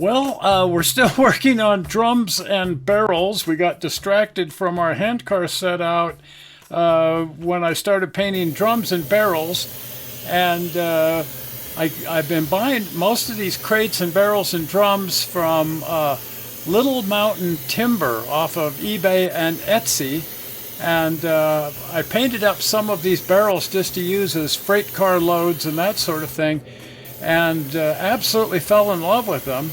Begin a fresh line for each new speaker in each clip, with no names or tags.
We're still working on drums and barrels. We got distracted from our handcar set out when I started painting drums and barrels. And I've been buying most of these crates and barrels and drums from Little Mountain Timber off of eBay and Etsy. And I painted up some of these barrels just to use as freight car loads and that sort of thing. And absolutely fell in love with them.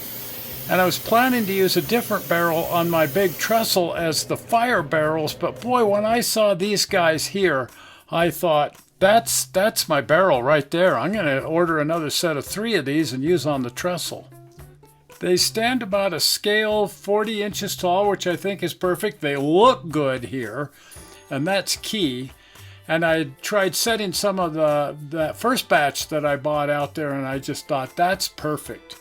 And I was planning to use a different barrel on my big trestle as the fire barrels, but boy, when I saw these guys here, I thought, that's my barrel right there. I'm going to order another set of 3 of these and use on the trestle. They stand about a scale 40 inches tall, which I think is perfect. They look good here, and that's key. And I tried setting some of that first batch that I bought out there, and I just thought, that's perfect.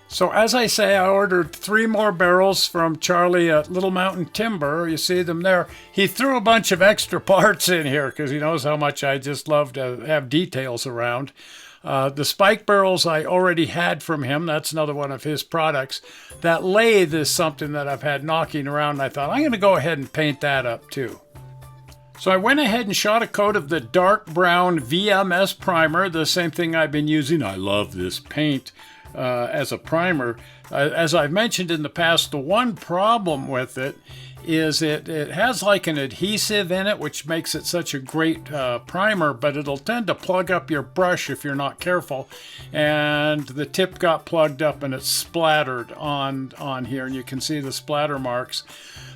So as I say, I ordered 3 more barrels from Charlie at Little Mountain Timber. You see them there. He threw a bunch of extra parts in here because he knows how much I just love to have details around. The spike barrels I already had from him. That's another one of his products. That lathe is something that I've had knocking around. And I thought, I'm going to go ahead and paint that up too. So I went ahead and shot a coat of the dark brown VMS primer, the same thing I've been using. I love this paint. As a primer. As I've mentioned in the past, the one problem with it is it has like an adhesive in it, which makes it such a great primer, but it'll tend to plug up your brush if you're not careful. And the tip got plugged up and it's splattered on here, and you can see the splatter marks.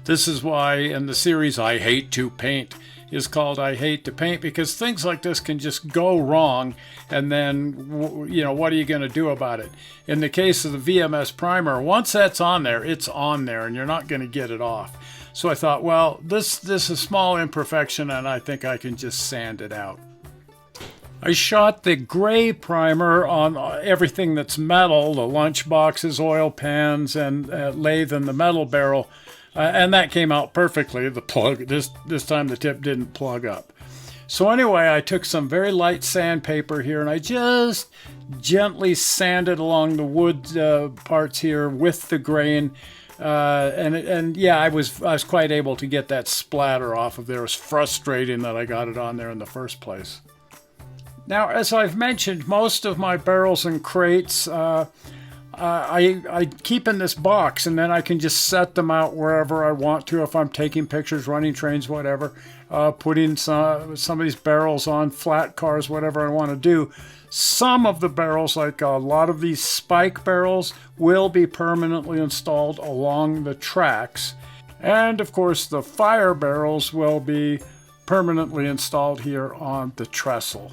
This is why in the series I Hate to Paint is called I Hate to Paint, because things like this can just go wrong, and then, you know, what are you going to do about it? In the case of the VMS primer, once that's on there, it's on there, and you're not going to get it off. So I thought, well, this is a small imperfection, and I think I can just sand it out. I shot the gray primer on everything that's metal, the lunch boxes, oil pans, and lathe and the metal barrel. And that came out perfectly. The plug, this time the tip didn't plug up. So anyway, I took some very light sandpaper here and I just gently sanded along the wood parts here with the grain. And yeah, I was quite able to get that splatter off of there. It was frustrating that I got it on there in the first place. Now, as I've mentioned, most of my barrels and crates, I keep in this box, and then I can just set them out wherever I want to if I'm taking pictures, running trains, whatever, putting some of these barrels on flat cars, whatever I want to do. Some of the barrels, like a lot of these spike barrels, will be permanently installed along the tracks. And of course, the fire barrels will be permanently installed here on the trestle.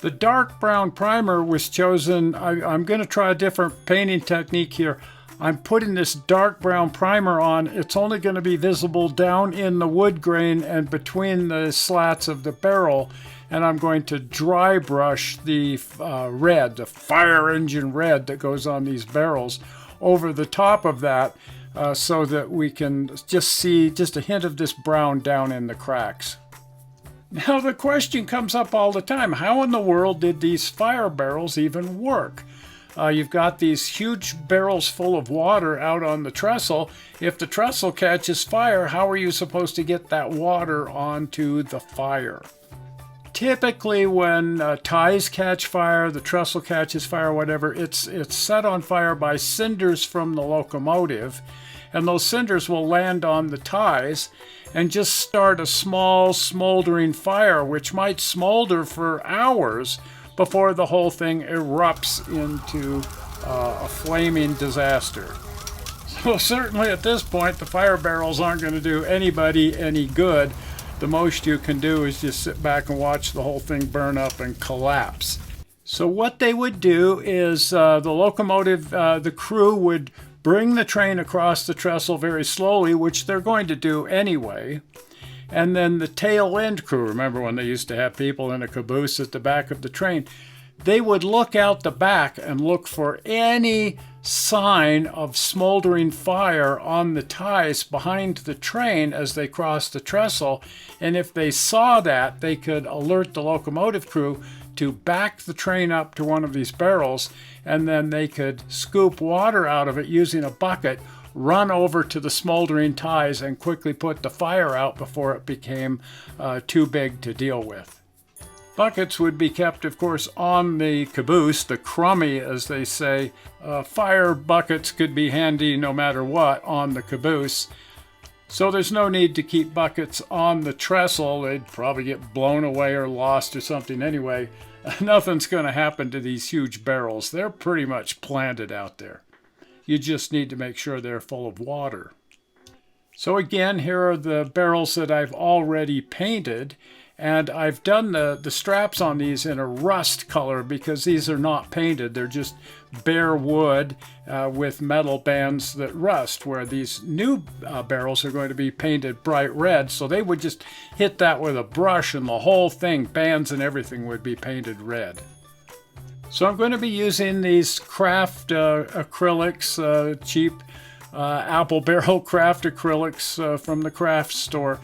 The dark brown primer was chosen. I'm going to try a different painting technique here. I'm putting this dark brown primer on. It's only going to be visible down in the wood grain and between the slats of the barrel. And I'm going to dry brush the red, the fire engine red that goes on these barrels over the top of that so that we can just see just a hint of this brown down in the cracks. Now the question comes up all the time, how in the world did these fire barrels even work? You've got these huge barrels full of water out on the trestle. If the trestle catches fire, how are you supposed to get that water onto the fire? Typically when ties catch fire, the trestle catches fire, whatever, it's set on fire by cinders from the locomotive, and those cinders will land on the ties and just start a small smoldering fire, which might smolder for hours before the whole thing erupts into a flaming disaster. So certainly at this point, the fire barrels aren't going to do anybody any good. The most you can do is just sit back and watch the whole thing burn up and collapse. So what they would do is the locomotive, the crew would bring the train across the trestle very slowly, which they're going to do anyway. And then the tail end crew, remember when they used to have people in a caboose at the back of the train, they would look out the back and look for any sign of smoldering fire on the ties behind the train as they crossed the trestle. And if they saw that, they could alert the locomotive crew to back the train up to one of these barrels, and then they could scoop water out of it using a bucket, run over to the smoldering ties, and quickly put the fire out before it became too big to deal with. Buckets would be kept, of course, on the caboose, the crummy, as they say. Fire buckets could be handy no matter what on the caboose. So there's no need to keep buckets on the trestle. They'd probably get blown away or lost or something anyway. Nothing's going to happen to these huge barrels. They're pretty much planted out there. You just need to make sure they're full of water. So again, here are the barrels that I've already painted. And I've done the straps on these in a rust color because these are not painted. They're just bare wood with metal bands that rust, where these new barrels are going to be painted bright red. So they would just hit that with a brush and the whole thing, bands and everything, would be painted red. So I'm going to be using these craft acrylics, cheap apple barrel craft acrylics from the craft store.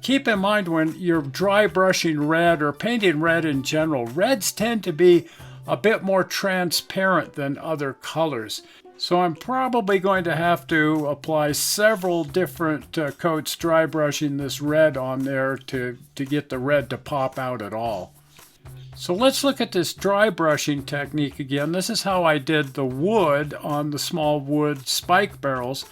Keep in mind, when you're dry brushing red or painting red in general, reds tend to be a bit more transparent than other colors. So I'm probably going to have to apply several different coats dry brushing this red on there to get the red to pop out at all. So let's look at this dry brushing technique again. This is how I did the wood on the small wood spike barrels.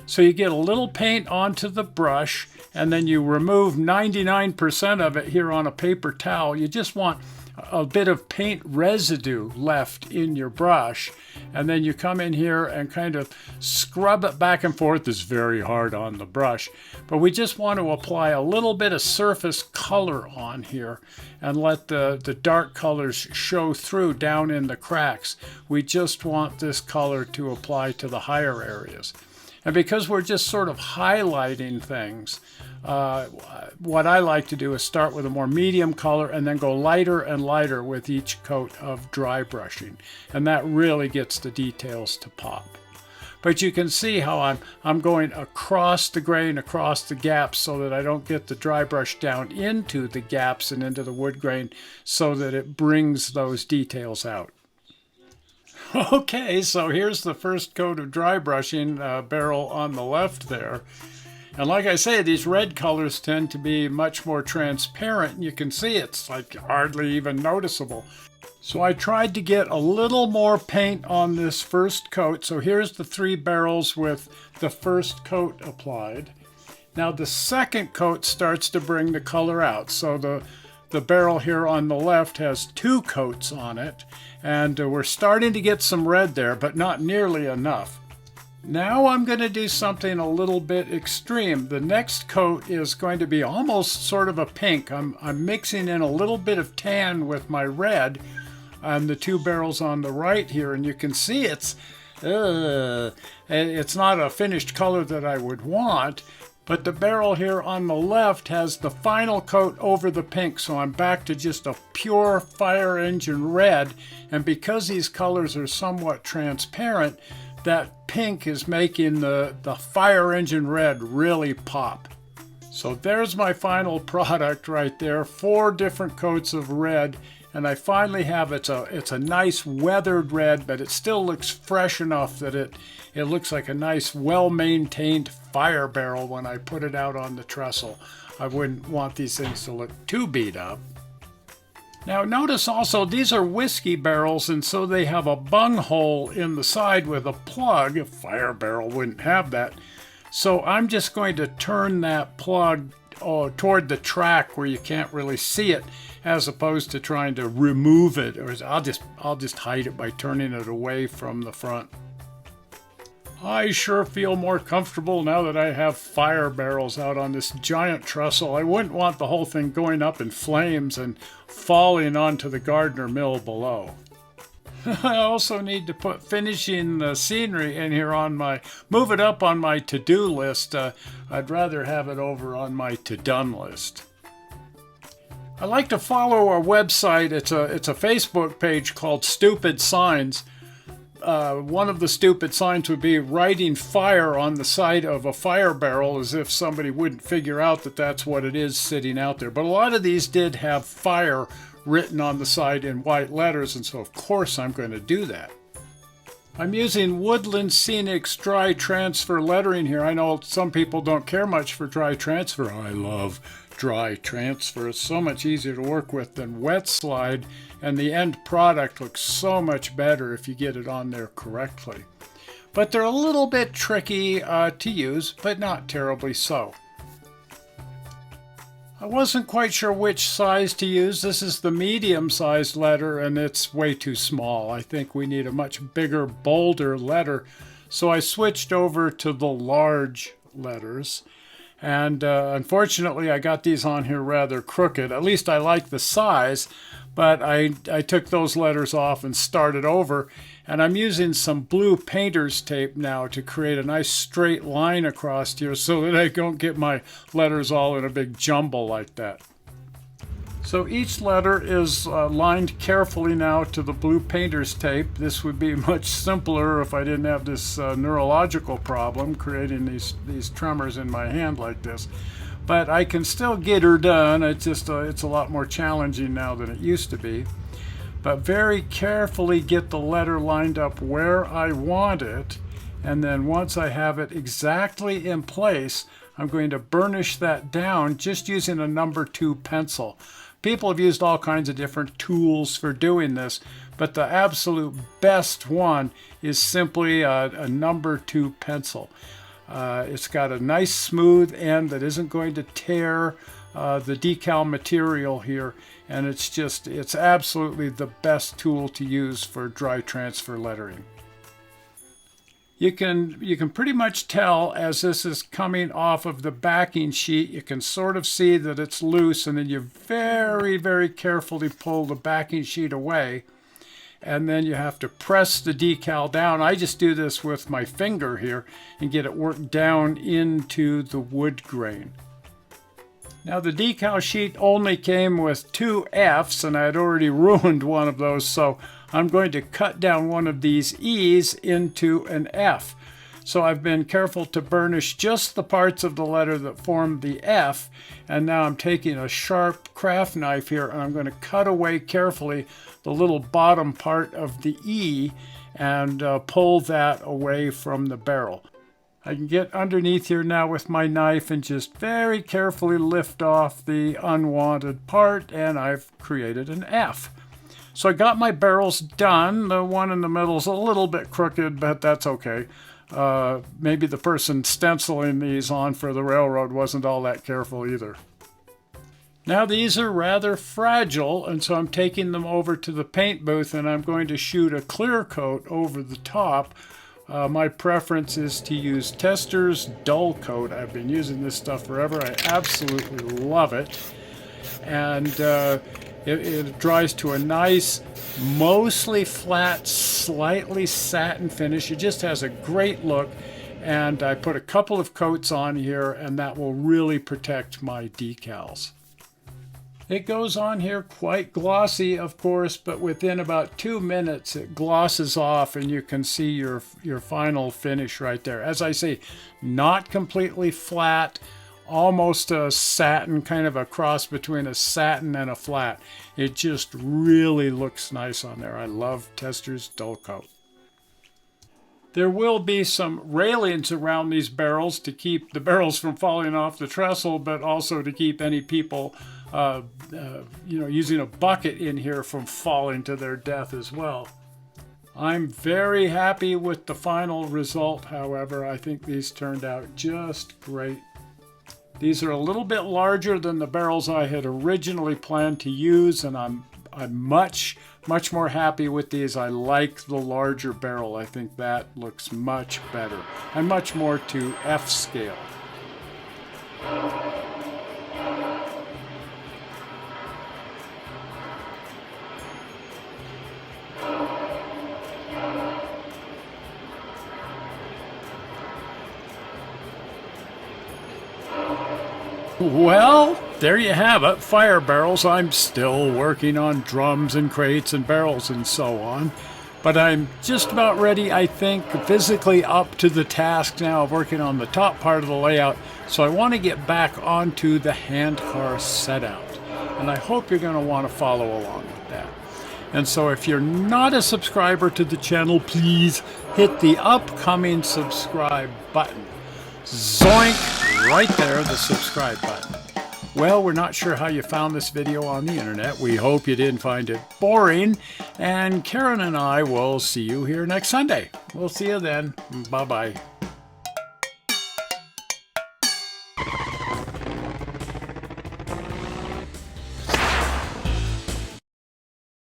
So you get a little paint onto the brush, and then you remove 99% of it here on a paper towel. You just want a bit of paint residue left in your brush, and then you come in here and kind of scrub it back and forth. It's very hard on the brush, but we just want to apply a little bit of surface color on here and let the dark colors show through down in the cracks. We just want this color to apply to the higher areas. And because we're just sort of highlighting things, what I like to do is start with a more medium color and then go lighter and lighter with each coat of dry brushing. And that really gets the details to pop. But you can see how I'm going across the grain, across the gaps, so that I don't get the dry brush down into the gaps and into the wood grain, so that it brings those details out. Okay, so here's the first coat of dry brushing barrel on the left there. And like I say, these red colors tend to be much more transparent. You can see it's like hardly even noticeable. So I tried to get a little more paint on this first coat. So here's the 3 barrels with the first coat applied. Now the second coat starts to bring the color out. So the barrel here on the left has 2 coats on it, and we're starting to get some red there, but not nearly enough. Now I'm going to do something a little bit extreme. The next coat is going to be almost sort of a pink. I'm mixing in a little bit of tan with my red on the 2 barrels on the right here, and you can see it's not a finished color that I would want. But the barrel here on the left has the final coat over the pink, so I'm back to just a pure fire engine red. And because these colors are somewhat transparent, that pink is making the fire engine red really pop. So there's my final product right there, 4 different coats of red. And I finally have it's a nice weathered red, but it still looks fresh enough that it looks like a nice, well-maintained fire barrel when I put it out on the trestle. I wouldn't want these things to look too beat up. Now notice also these are whiskey barrels, and so they have a bung hole in the side with a plug. A fire barrel wouldn't have that. So I'm just going to turn that plug toward the track where you can't really see it, as opposed to trying to remove it. Or I'll just hide it by turning it away from the front. I sure feel more comfortable now that I have fire barrels out on this giant trestle. I wouldn't want the whole thing going up in flames and falling onto the Gardner Mill below. I also need to put finishing the scenery in here move it up on my to-do list. I'd rather have it over on my to-done list. I like to follow our website. It's a Facebook page called Stupid Signs. One of the stupid signs would be writing fire on the side of a fire barrel, as if somebody wouldn't figure out that that's what it is sitting out there. But a lot of these did have fire written on the side in white letters, and so of course I'm going to do that. I'm using Woodland Scenics dry transfer lettering here. I know some people don't care much for dry transfer. I love dry transfer. It's so much easier to work with than wet slide, and the end product looks so much better if you get it on there correctly. But they're a little bit tricky to use, but not terribly so. I wasn't quite sure which size to use. This is the medium-sized letter, and it's way too small. I think we need a much bigger, bolder letter. So I switched over to the large letters. And unfortunately, I got these on here rather crooked. At least I like the size, but I took those letters off and started over. And I'm using some blue painter's tape now to create a nice straight line across here so that I don't get my letters all in a big jumble like that. So each letter is lined carefully now to the blue painter's tape. This would be much simpler if I didn't have this neurological problem creating these tremors in my hand like this. But I can still get her done. It's just it's a lot more challenging now than it used to be. But very carefully get the letter lined up where I want it, and then once I have it exactly in place, I'm going to burnish that down just using a number 2 pencil. People have used all kinds of different tools for doing this, but the absolute best one is simply a number 2 pencil. It's got a nice smooth end that isn't going to tear the decal material here, and it's absolutely the best tool to use for dry transfer lettering. You can pretty much tell as this is coming off of the backing sheet. You can sort of see that it's loose, and then you very, very carefully pull the backing sheet away, and then you have to press the decal down. I just do this with my finger here and get it worked down into the wood grain. Now the decal sheet only came with 2 F's, and I had already ruined one of those, so I'm going to cut down one of these E's into an F. So I've been careful to burnish just the parts of the letter that form the F, and now I'm taking a sharp craft knife here and I'm going to cut away carefully the little bottom part of the E and pull that away from the barrel. I can get underneath here now with my knife and just very carefully lift off the unwanted part, and I've created an F. So I got my barrels done. The one in the middle is a little bit crooked, but that's okay. Maybe the person stenciling these on for the railroad wasn't all that careful either. Now these are rather fragile, and so I'm taking them over to the paint booth and I'm going to shoot a clear coat over the top. My preference is to use Tester's Dull Coat. I've been using this stuff forever. I absolutely love it. And it dries to a nice, mostly flat, slightly satin finish. It just has a great look. And I put a couple of coats on here, and that will really protect my decals. It goes on here quite glossy, of course, but within about 2 minutes it glosses off and you can see your final finish right there. As I say, not completely flat, almost a satin, kind of a cross between a satin and a flat. It just really looks nice on there. I love Tester's Dull Coat. There will be some railings around these barrels to keep the barrels from falling off the trestle, but also to keep any people using a bucket in here from falling to their death as well. I'm very happy with the final result, however. I think these turned out just great. These are a little bit larger than the barrels I had originally planned to use, and I'm much more happy with these. I like the larger barrel. I think that looks much better. I'm much more to F scale. Well, there you have it, fire barrels. I'm still working on drums and crates and barrels and so on. But I'm just about ready, I think, physically up to the task now of working on the top part of the layout. So I want to get back onto the handcar setout. And I hope you're going to want to follow along with that. And so if you're not a subscriber to the channel, please hit the upcoming subscribe button. Zoink! Right there, the subscribe button. Well, we're not sure how you found this video on the internet. We hope you didn't find it boring. And Karen and I will see you here next Sunday. We'll see you then. Bye-bye.